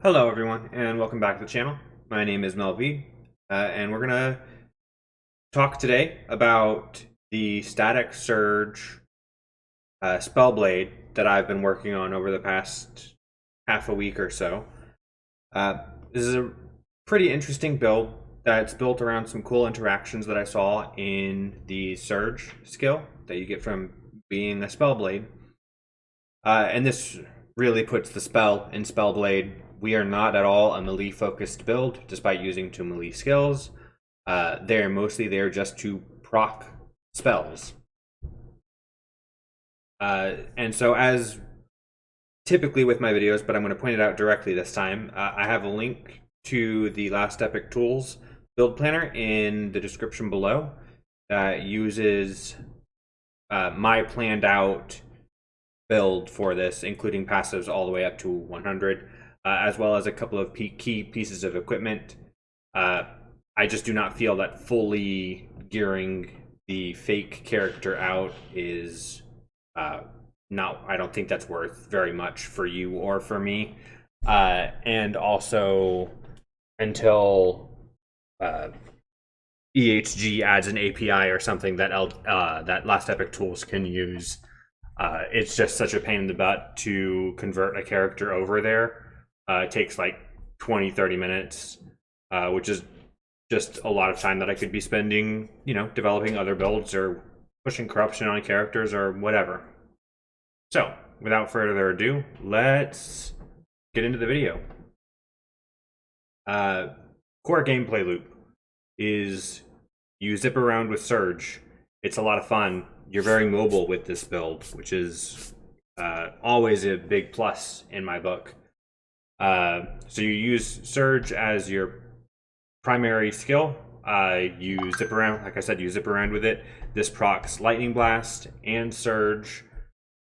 Hello everyone and welcome back to the channel. My name is Mel V and we're gonna talk today about the static surge Spellblade that I've been working on over the past half a week or so. This is a pretty interesting build that's built around some cool interactions that I saw in the surge skill that you get from being a Spellblade. And this really puts the spell in Spellblade. We are not at all a melee focused build, despite using two melee skills. They're mostly there just to proc spells. And so as typically with my videos, but I'm going to point it out directly this time, I have a link to the Last Epoch Tools build planner in the description below. Uses my planned out build for this, including passives all the way up to 100. As well as a couple of key pieces of equipment. I just do not feel that fully gearing the fake character out is not. I don't think that's worth very much for you or for me. And also, until EHG adds an API or something that that Last Epoch Tools can use, it's just such a pain in the butt to convert a character over there. It takes like 20-30 minutes, which is just a lot of time that I could be spending, developing other builds or pushing corruption on characters or whatever. So, without further ado, let's get into the video. Core gameplay loop is you zip around with Surge. It's a lot of fun. You're very mobile with this build, which is always a big plus in my book. So you use Surge as your primary skill. You zip around, like I said, you zip around with it. This procs Lightning Blast and Surge,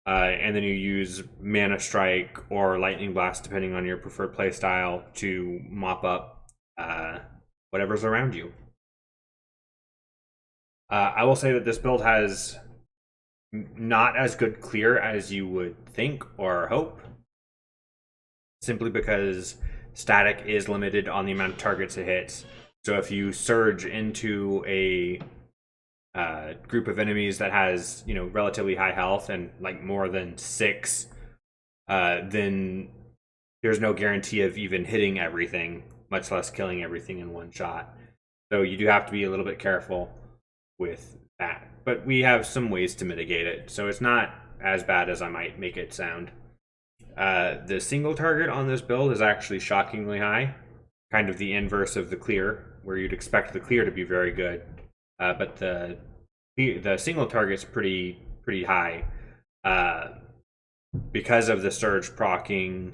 and then you use Mana Strike or Lightning Blast, depending on your preferred playstyle, to mop up whatever's around you. I will say that this build has not as good clear as you would think or hope, simply because static is limited on the amount of targets it hits. So if you surge into a group of enemies that has, relatively high health and like more than 6, then there's no guarantee of even hitting everything, much less killing everything in one shot. So you do have to be a little bit careful with that. But we have some ways to mitigate it, so it's not as bad as I might make it sound. The single target on this build is actually shockingly high, kind of the inverse of the clear, where you'd expect the clear to be very good, but the single target's pretty high because of the surge proccing,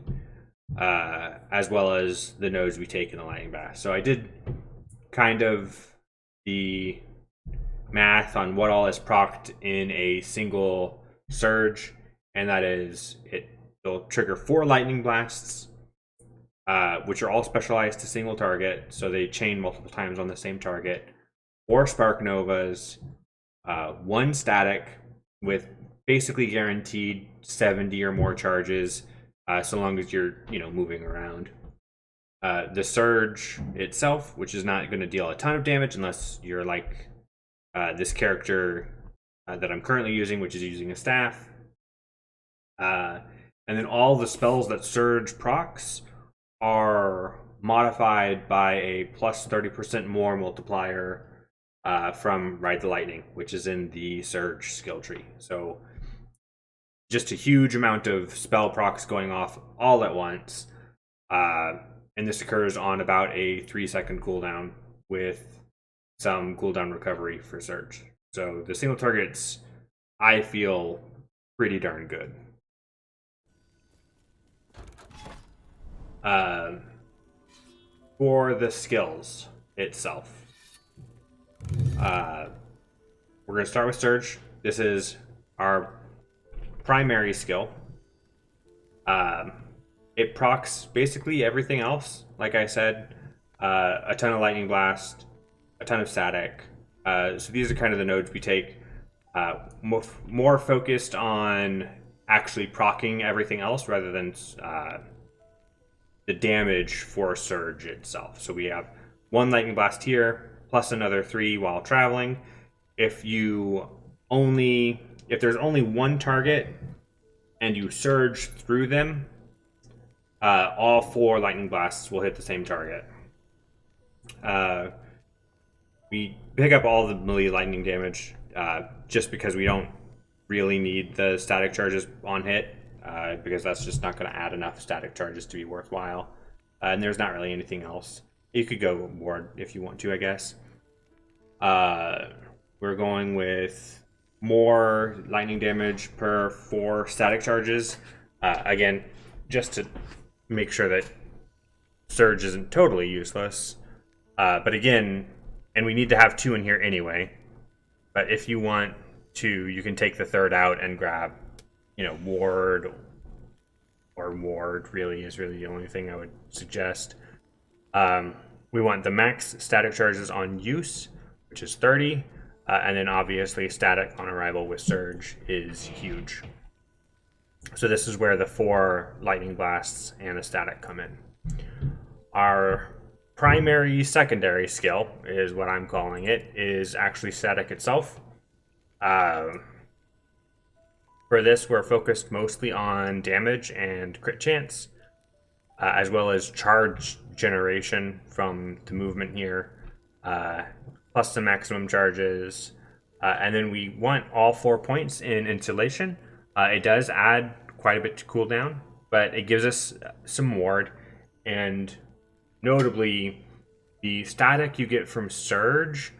as well as the nodes we take in the Lightning Blast. So I did kind of the math on what all is procced in a single surge, and that is it'll trigger 4 Lightning Blasts, which are all specialized to single target, so they chain multiple times on the same target. 4 Spark Novas, 1 static with basically guaranteed 70 or more charges, so long as you're moving around. The Surge itself, which is not going to deal a ton of damage unless you're like this character that I'm currently using, which is using a staff. And then all the spells that Surge procs are modified by a plus 30% more multiplier from Ride the Lightning, which is in the Surge skill tree. So just a huge amount of spell procs going off all at once. And this occurs on about a 3-second cooldown with some cooldown recovery for Surge. So the single targets, I feel, pretty darn good. For the skills itself, we're going to start with Surge. This is our primary skill. It procs basically everything else. Like I said, a ton of Lightning Blast, a ton of static. So these are kind of the nodes we take. More focused on actually proccing everything else rather than the damage for Surge itself. So we have 1 Lightning Blast here, plus another 3 while traveling. If there's only 1 target and you Surge through them, all 4 Lightning Blasts will hit the same target. We pick up all the melee lightning damage just because we don't really need the static charges on hit, because that's just not going to add enough static charges to be worthwhile. And there's not really anything else. You could go ward if you want to, I guess. We're going with more lightning damage per 4 static charges. Again, just to make sure that Surge isn't totally useless. But again, and we need to have 2 in here anyway. But if you want to, you can take the 3rd out and grab, ward, or ward really is the only thing I would suggest. We want the max static charges on use, which is 30. And then obviously static on arrival with Surge is huge. So this is where the 4 lightning blasts and the static come in. Our primary secondary skill is what I'm calling it, is actually static itself. For this, we're focused mostly on damage and crit chance, as well as charge generation from the movement here, plus the maximum charges. And then we want all 4 points in insulation. It does add quite a bit to cooldown, but it gives us some ward, and notably, the static you get from Surge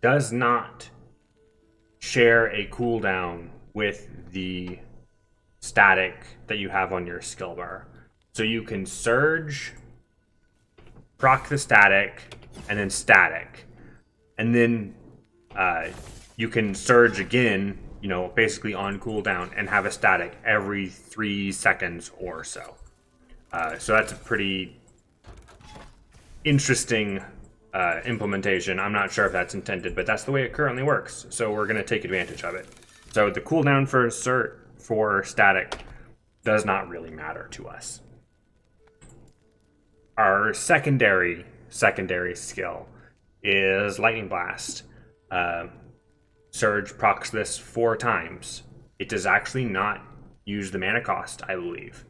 does not share a cooldown with the static that you have on your skill bar. So you can Surge, proc the static, and then static. And then you can Surge again, basically on cooldown, and have a static every 3 seconds or so. So that's a pretty interesting implementation. I'm not sure if that's intended, but that's the way it currently works. So we're going to take advantage of it. So the cooldown for static does not really matter to us. Our secondary skill is Lightning Blast. Surge procs this 4 times. It does actually not use the mana cost, I believe.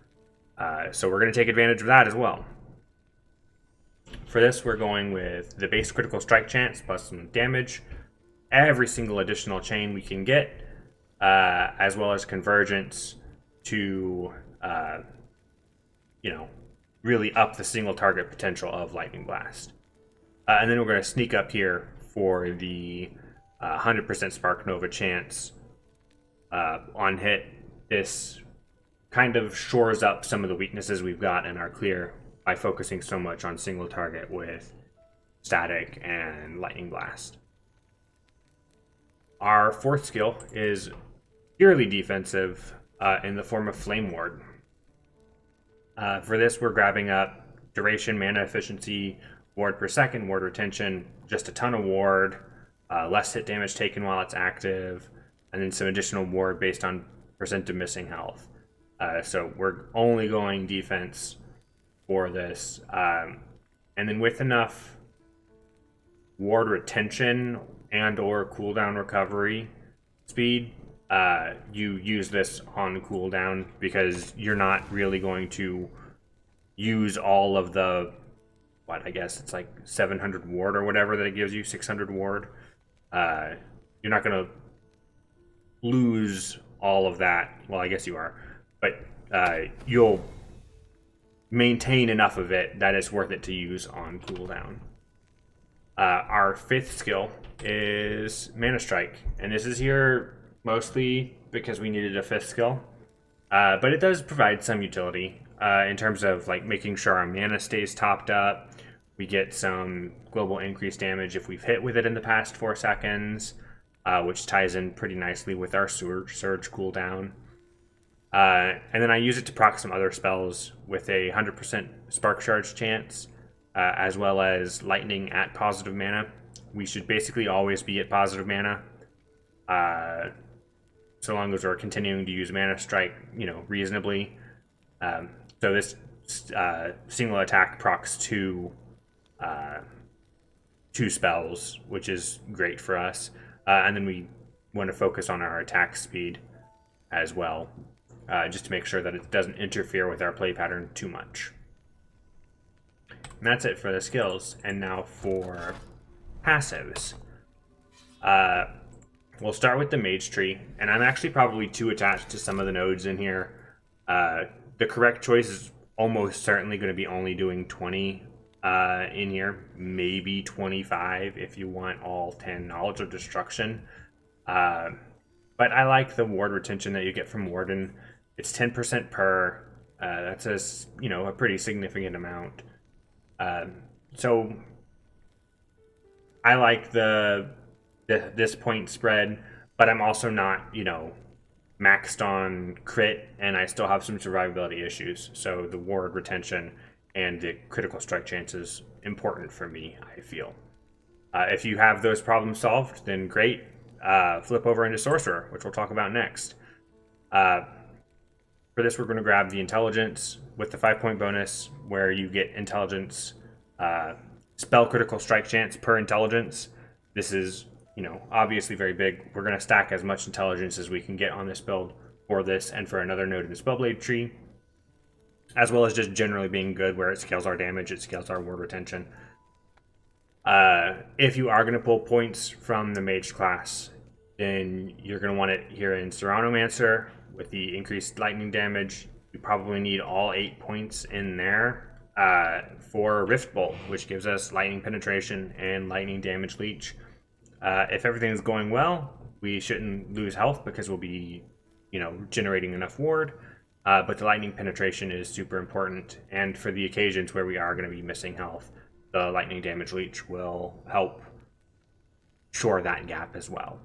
So we're going to take advantage of that as well. For this, we're going with the base critical strike chance plus some damage, every single additional chain we can get, as well as convergence to, really up the single target potential of Lightning Blast. And then we're going to sneak up here for the 100% Spark Nova chance on hit. This kind of shores up some of the weaknesses we've got in our clear by focusing so much on single target with static and Lightning Blast. Our 4th skill is purely defensive in the form of Flame Ward. For this, we're grabbing up duration, mana efficiency, ward per second, ward retention, just a ton of ward, less hit damage taken while it's active, and then some additional ward based on percent of missing health. So we're only going defense for this. And then with enough ward retention and or cooldown recovery speed, you use this on cooldown, because you're not really going to use all of the, I guess it's like 700 ward or whatever that it gives you, 600 ward. You're not going to lose all of that. Well, I guess you are, but you'll maintain enough of it that it's worth it to use on cooldown. Our 5th skill is Mana Strike, and this is here mostly because we needed a 5th skill, but it does provide some utility in terms of making sure our mana stays topped up. We get some global increased damage if we've hit with it in the past 4 seconds, which ties in pretty nicely with our surge cooldown. And then I use it to proc some other spells with a 100% spark charge chance, as well as lightning at positive mana. We should basically always be at positive mana, so long as we're continuing to use Mana Strike, reasonably. So this single attack procs two spells, which is great for us. And then we want to focus on our attack speed as well, just to make sure that it doesn't interfere with our play pattern too much. And that's it for the skills. And now for passives. We'll start with the mage tree, and I'm actually probably too attached to some of the nodes in here. The correct choice is almost certainly going to be only doing 20 in here, maybe 25 if you want all 10 knowledge of destruction. But I like the ward retention that you get from Warden. It's 10% per. That's a pretty significant amount. So I like this point spread, but I'm also not, maxed on crit, and I still have some survivability issues. So the ward retention and the critical strike chance is important for me, I feel. If you have those problems solved, then great. Flip over into Sorcerer, which we'll talk about next. For this, we're going to grab the Intelligence with the 5-point bonus, where you get Intelligence, spell critical strike chance per Intelligence. This is, obviously very big. We're going to stack as much Intelligence as we can get on this build for this and for another node in the Spellblade tree, as well as just generally being good where it scales our damage, it scales our ward retention. If you are going to pull points from the mage class, then you're going to want it here in Serranomancer with the increased lightning damage. You probably need all 8 points in there for Rift Bolt, which gives us lightning penetration and lightning damage leech. If everything is going well, we shouldn't lose health because we'll be, generating enough ward. But the lightning penetration is super important, and for the occasions where we are going to be missing health, the lightning damage leech will help shore that gap as well.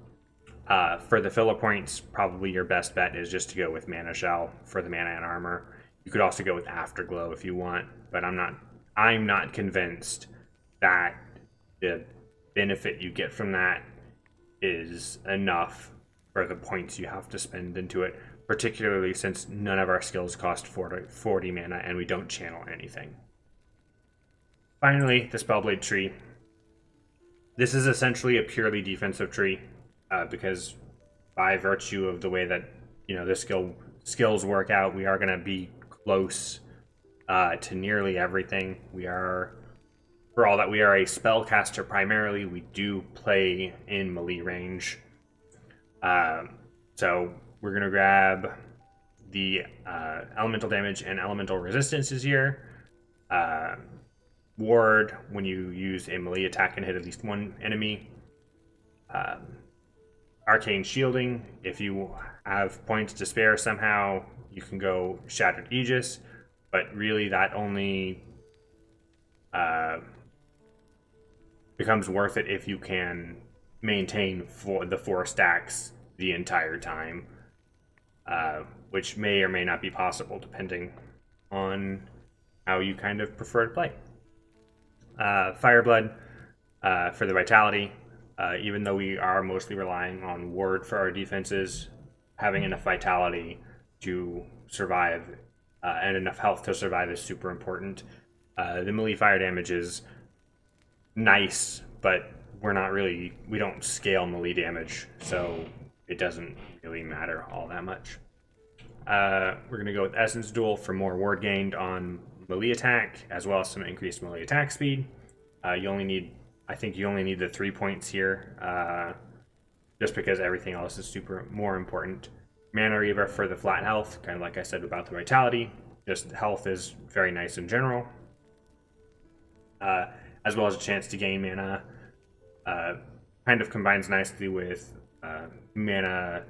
For the filler points, probably your best bet is just to go with Mana Shell for the mana and armor. You could also go with Afterglow if you want, but I'm not convinced that the benefit you get from that is enough for the points you have to spend into it, particularly since none of our skills cost 40 mana and we don't channel anything. Finally, the Spellblade tree. This is essentially a purely defensive tree, because by virtue of the way that the skills work out, we are going to be close to nearly everything. For all that we are a spellcaster primarily, we do play in melee range. So we're going to grab the elemental damage and elemental resistances here. Ward when you use a melee attack and hit at least one enemy. Arcane shielding, if you have points to spare somehow, you can go Shattered Aegis, but really that only becomes worth it if you can maintain the 4 stacks the entire time, which may or may not be possible depending on how you kind of prefer to play. Fireblood for the vitality. Even though we are mostly relying on ward for our defenses, having enough vitality to survive and enough health to survive is super important. The melee fire damage is nice, but we don't scale melee damage, so it doesn't really matter all that much. We're going to go with Essence Duel for more ward gained on melee attack, as well as some increased melee attack speed. You only need the 3 points here, just because everything else is more important. Mana Reaver for the flat health, kind of like I said about the vitality. Just health is very nice in general, as well as a chance to gain mana. Kind of combines nicely with mana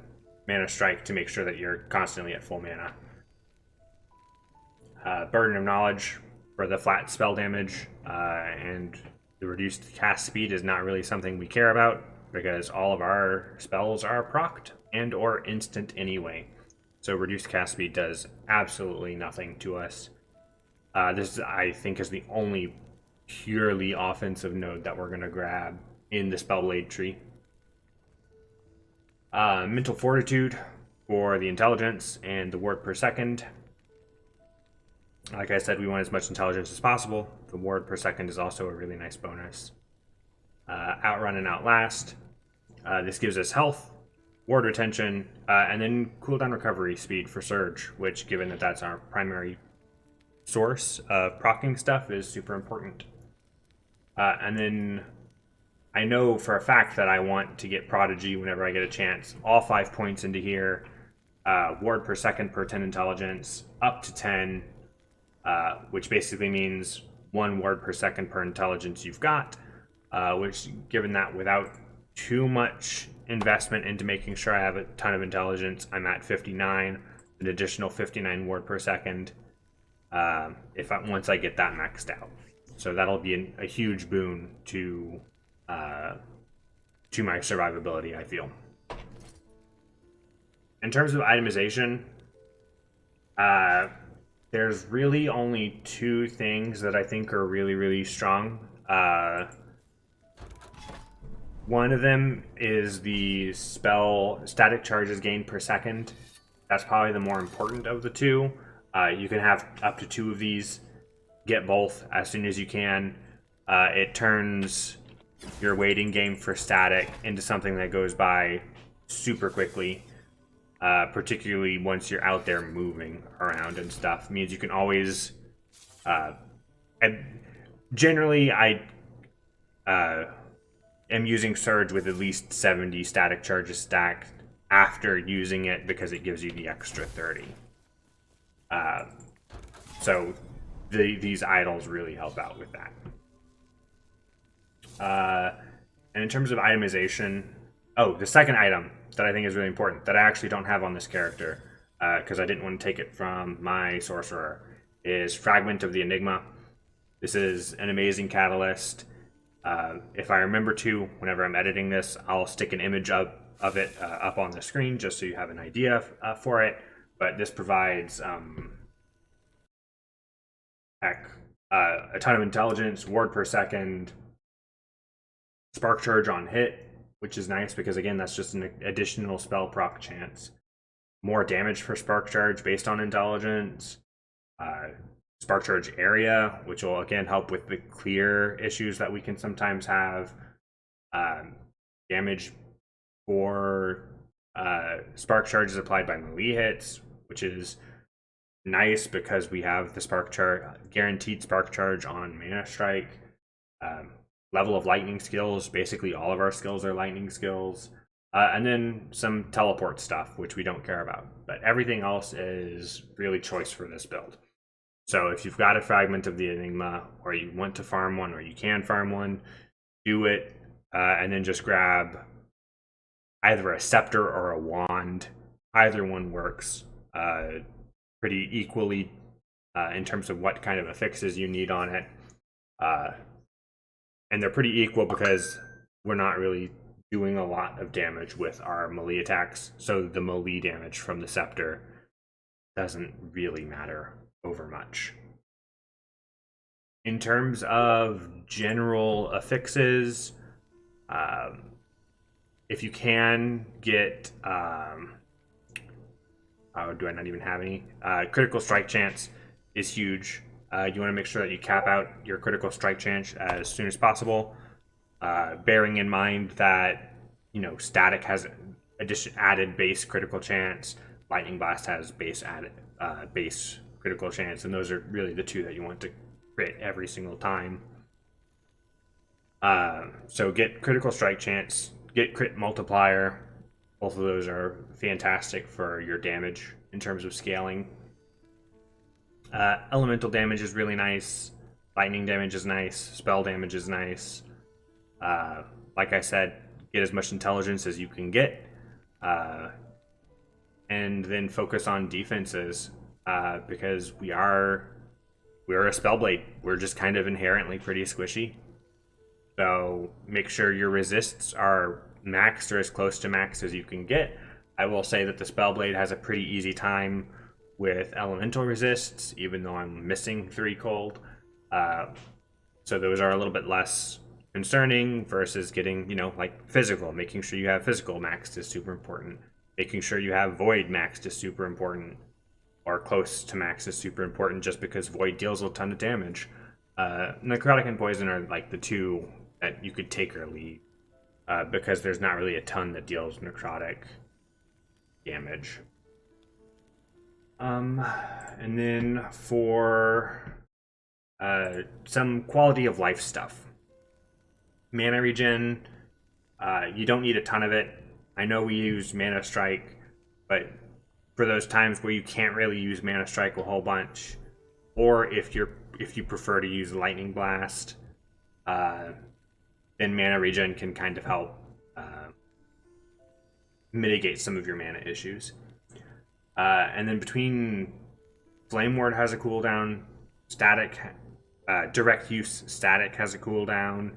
strike to make sure that you're constantly at full mana. Burden of Knowledge for the flat spell damage, and the reduced cast speed is not really something we care about because all of our spells are procced and or instant anyway. So reduced cast speed does absolutely nothing to us. This, I think, is the only purely offensive node that we're going to grab in the Spellblade tree. Mental Fortitude for the intelligence and the ward per second. Like I said, we want as much intelligence as possible. The ward per second is also a really nice bonus. Outrun and Outlast. This gives us health, ward retention, and then cooldown recovery speed for Surge, which, given that that's our primary source of proccing stuff, is super important. And then I know for a fact that I want to get Prodigy whenever I get a chance. All 5 points into here. Ward per second per 10 intelligence, up to 10, which basically means 1 ward per second per intelligence you've got, which, given that without too much investment into making sure I have a ton of intelligence, I'm at 59, an additional 59 ward per second once I get that maxed out. So that'll be a huge boon to my survivability, I feel. In terms of itemization, there's really only 2 things that I think are really, really strong. One of them is the spell static charges gained per second. That's probably the more important of the 2. You can have up to 2 of these. Get both as soon as you can. It turns your waiting game for static into something that goes by super quickly. Particularly once you're out there moving around and stuff. It means you can always generally I am using Surge with at least 70 static charges stacked after using it, because it gives you the extra 30. So these idols really help out with that. And in terms of itemization, the second item that I think is really important, that I actually don't have on this character, because I didn't want to take it from my sorcerer, is Fragment of the Enigma. This is an amazing catalyst. If I remember to, whenever I'm editing this, I'll stick an image of it up on the screen just so you have an idea for it. But this provides a ton of intelligence, ward per second, spark charge on hit, which is nice because, again, that's just an additional spell proc chance. More damage for spark charge based on intelligence. Spark charge area, which will, again, help with the clear issues that we can sometimes have. Damage for spark charges applied by melee hits, which is nice because we have the spark charge, guaranteed spark charge on Mana Strike. Level of lightning skills, basically all of our skills are lightning skills. And then some teleport stuff, which we don't care about. But everything else is really choice for this build. So if you've got a Fragment of the Enigma, or you want to farm one, or you can farm one, do it, and then just grab either a scepter or a wand. Either one works pretty equally in terms of what kind of affixes you need on it. And they're pretty equal because we're not really doing a lot of damage with our melee attacks, so the melee damage from the scepter doesn't really matter over much. In terms of general affixes, if you can get do I not even have any? Critical strike chance is huge. You want to make sure that you cap out your critical strike chance as soon as possible, bearing in mind that, static has added base critical chance, lightning blast has base critical chance, and those are really the 2 that you want to crit every single time. So get critical strike chance, get crit multiplier. Both of those are fantastic for your damage in terms of scaling. Elemental damage is really nice. Lightning damage is nice. Spell damage is nice. Like I said, get as much intelligence as you can get. And then focus on defenses. Because we are a Spellblade. We're just kind of inherently pretty squishy. So make sure your resists are maxed or as close to max as you can get. I will say that the Spellblade has a pretty easy time with elemental resists, even though I'm missing 3 cold. So those are a little bit less concerning versus getting, physical. Making sure you have physical maxed is super important. Making sure you have void maxed is super important. or close to max is super important just because Void deals a ton of damage. Necrotic and Poison are like the two that you could take or leave because there's not really a ton that deals necrotic damage. And then for some quality of life stuff. Mana regen, you don't need a ton of it. I know we use Mana Strike, but for those times where you can't really use Mana Strike a whole bunch, or if you prefer to use Lightning Blast, then Mana Regen can kind of help mitigate some of your mana issues. And then between Flame Ward has a cooldown, Static, Direct Use Static has a cooldown,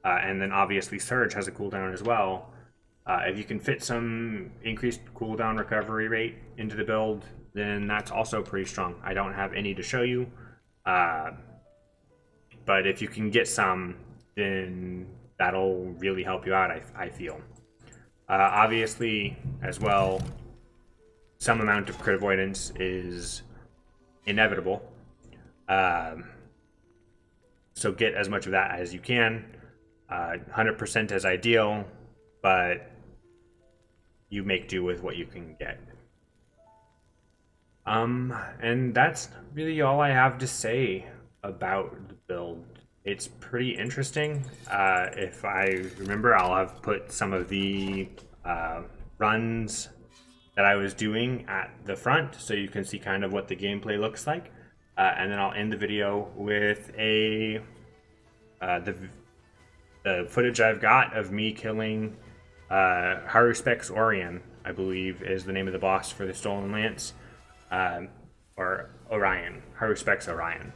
and then obviously Surge has a cooldown as well. If you can fit some increased cooldown recovery rate into the build, then that's also pretty strong. I don't have any to show you, but if you can get some, then that'll really help you out, I feel. Obviously, as well, some amount of crit avoidance is inevitable. So get as much of that as you can. 100% is ideal, but you make do with what you can get. And that's really all I have to say about the build. It's pretty interesting. If I remember, I'll have put some of the runs that I was doing at the front so you can see kind of what the gameplay looks like. And then I'll end the video with the footage I've got of me killing Haruspex Orion, I believe is the name of the boss for the Stolen Lance, or Orion, Haruspex Orion.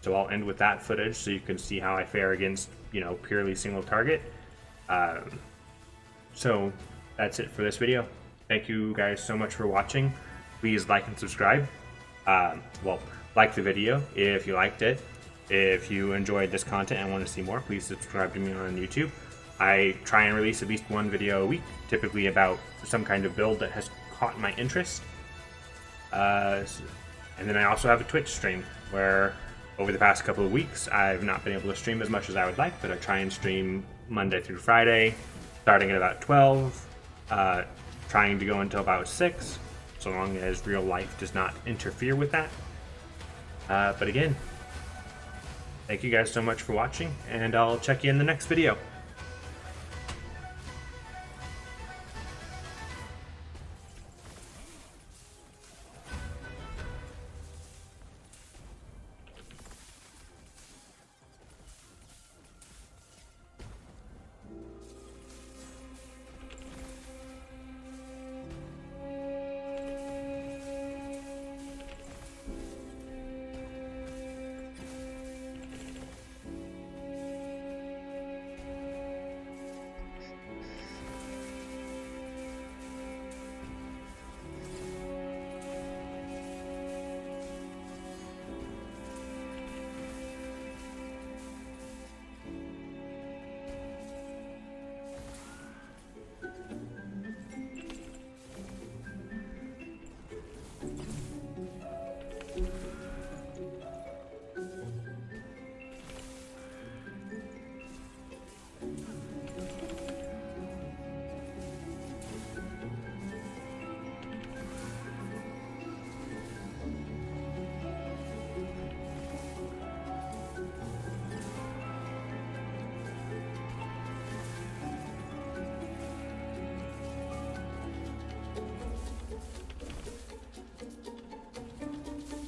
So I'll end with that footage so you can see how I fare against, purely single target. So that's it for this video. Thank you guys so much for watching. Please like and subscribe. Like the video if you liked it. If you enjoyed this content and want to see more, please subscribe to me on YouTube. I try and release at least one video a week, typically about some kind of build that has caught my interest. And then I also have a Twitch stream where over the past couple of weeks I've not been able to stream as much as I would like, but I try and stream Monday through Friday, starting at about 12, trying to go until about 6, so long as real life does not interfere with that. But again, thank you guys so much for watching, and I'll check you in the next video.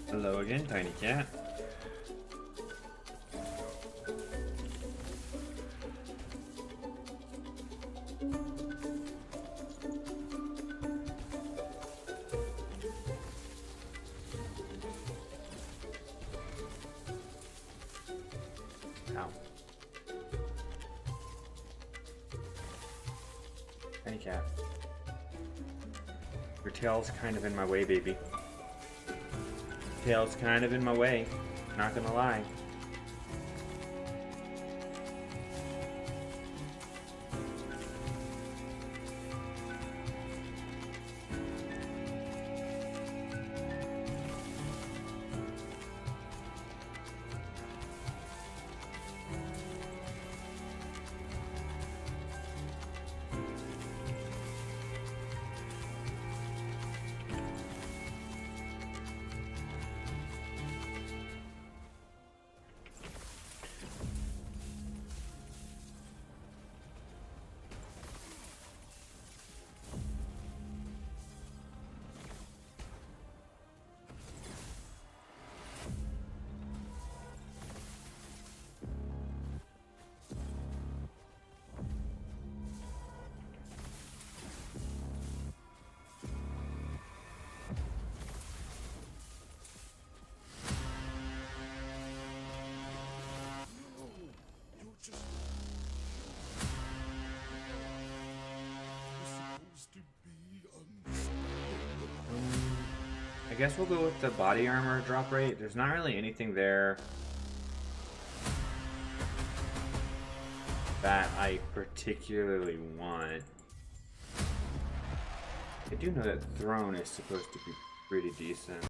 Hello again, Tiny Cat. Ow. Tiny Cat. Your tail's kind of in my way, baby. Tail's kind of in my way, not gonna lie. guess we'll go with the body armor drop rate. There's not really anything there that I particularly want. I do know that throne is supposed to be pretty decent.